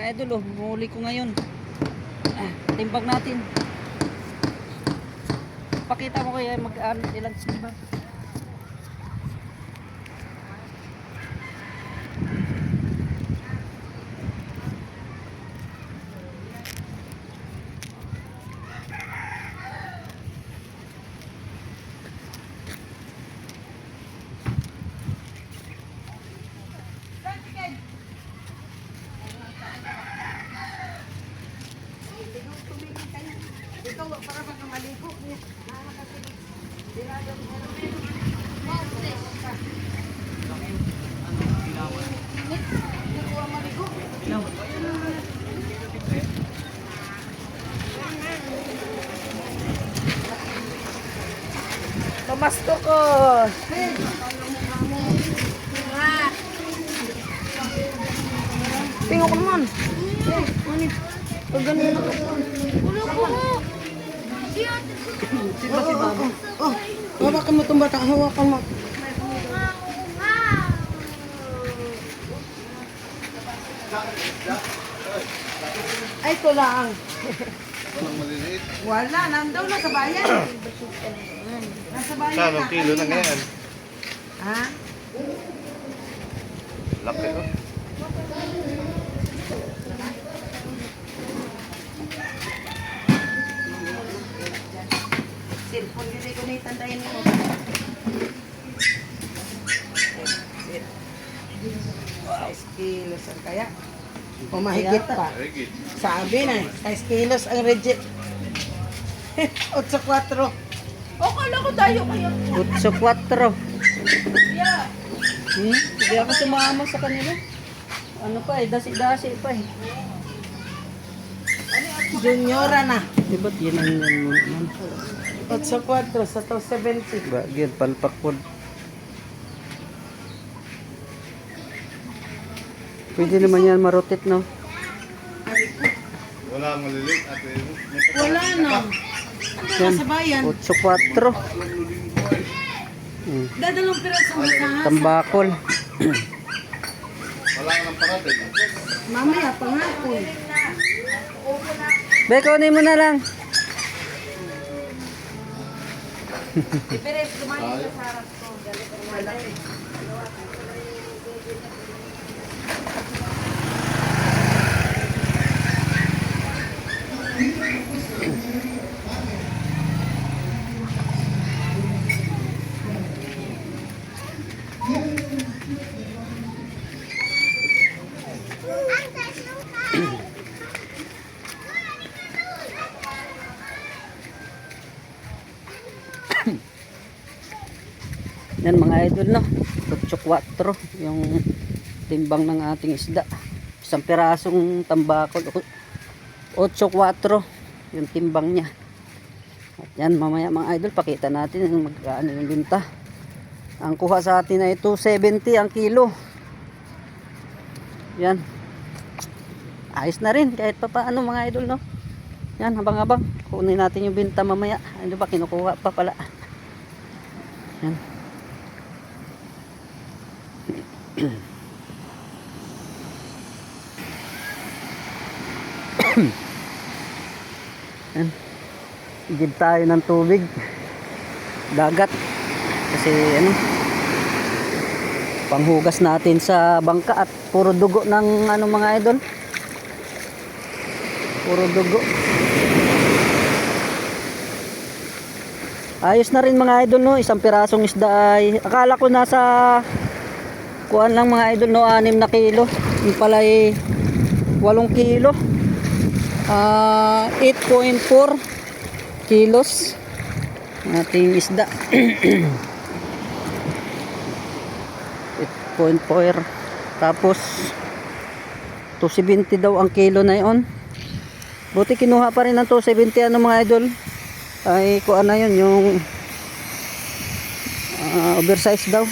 idol, oh, huli ko ngayon. Timbang natin. Pakita mo kaya ilang timbang. Ikaw para bang maligo niya. Pamasto ko. Tingnan ko naman. Pag ganun ako. Sino si Baba? Oh, hawakan mo itong bata. Hawakan mo. Ay, ito lang. Wala, nandaw na sa bayan. Nasa bayan Saan na. ang kilo na ngayon? Ha? Laki oh. Cellphone kasi ko na itandayan mo. 6 kilos ang kaya. Pumahigit pa. Rigid. Sabi na, 6 kilos ang reject. 8-4. O, kala ko tayo kayo. 8-4. Hindi ako sumama sa kanila. Ano pa eh, dasi-dasi pa eh. Juniora na. Di ba't yun ang yan mo naman? 8-4 sa 270. Ba, yun, palpak po. Pwede naman yan marotit, no? Wala malilit at Wala na. Ano sa bayan? 8-4. Dadalong piraso mo sa Tambakol. wala ka ng parating. mamaya pangako. Be, kunin mo na lang. Ipiret kumain sa sarap ko. Malaki. Yan mga idol, no? 8-4 yung timbang ng ating isda. Isang pirasong tambakol. 8-4 yung timbang niya. At yan, mamaya mga idol, pakita natin yung magkano yung binta. Ang kuha sa atin ay 270 ang kilo. Yan. Ayos na rin kahit pa paano mga idol, no? Yan, habang-habang. Kunin natin yung binta mamaya. Ano ba, kinukuha pa pala. Yan. Yan. Igib tayo ng tubig. Dagat. Kasi ano, panghugas natin sa bangka at puro dugo ng ano mga idol. Puro dugo. Ayos na rin mga idol, no? Isang pirasong isda ay akala ko nasa kuan lang mga idol, no? 6 na kilo. Yung pala ay 8 kilo. 8.4 kilos ating isda. 8.4 tapos 270 daw ang kilo na yon. Buti kinuha pa rin ng 270 ano mga idol. Ay kuan na yun yung oversize daw.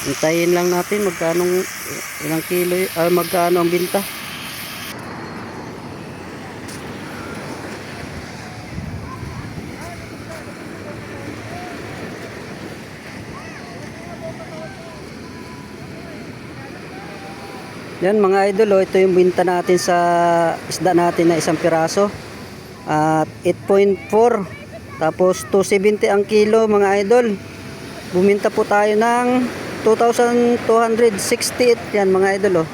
Hintayin lang natin magkano ilang kilo magkano ang binta. Yan mga idol, oh, ito yung binta natin sa isda natin na isang piraso. At 8.4. Tapos 270 ang kilo mga idol. Buminta po tayo ng 2,268 yan mga idol. Oh.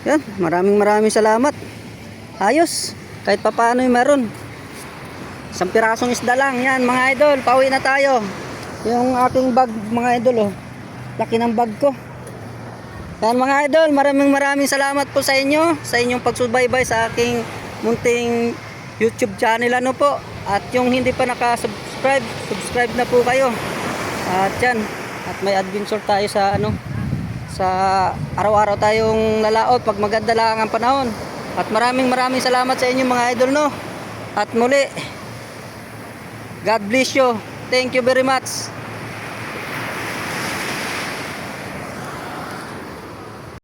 Yan, maraming salamat. Ayos, kahit papaano yung meron. Isang pirasong isda lang. Yan mga idol, pauwi na tayo. Yung aking bag mga idol, oh. Laki ng bag ko. Yan mga idol, maraming salamat po sa inyo, sa inyong pagsubaybay sa aking munting YouTube channel ano po. At yung hindi pa naka-subscribe, subscribe na po kayo. At yan, at may adventure tayo sa ano, sa araw-araw tayong lalaot pag maganda lang ang panahon. At maraming salamat sa inyo mga idol no. At muli, God bless you. Thank you very much.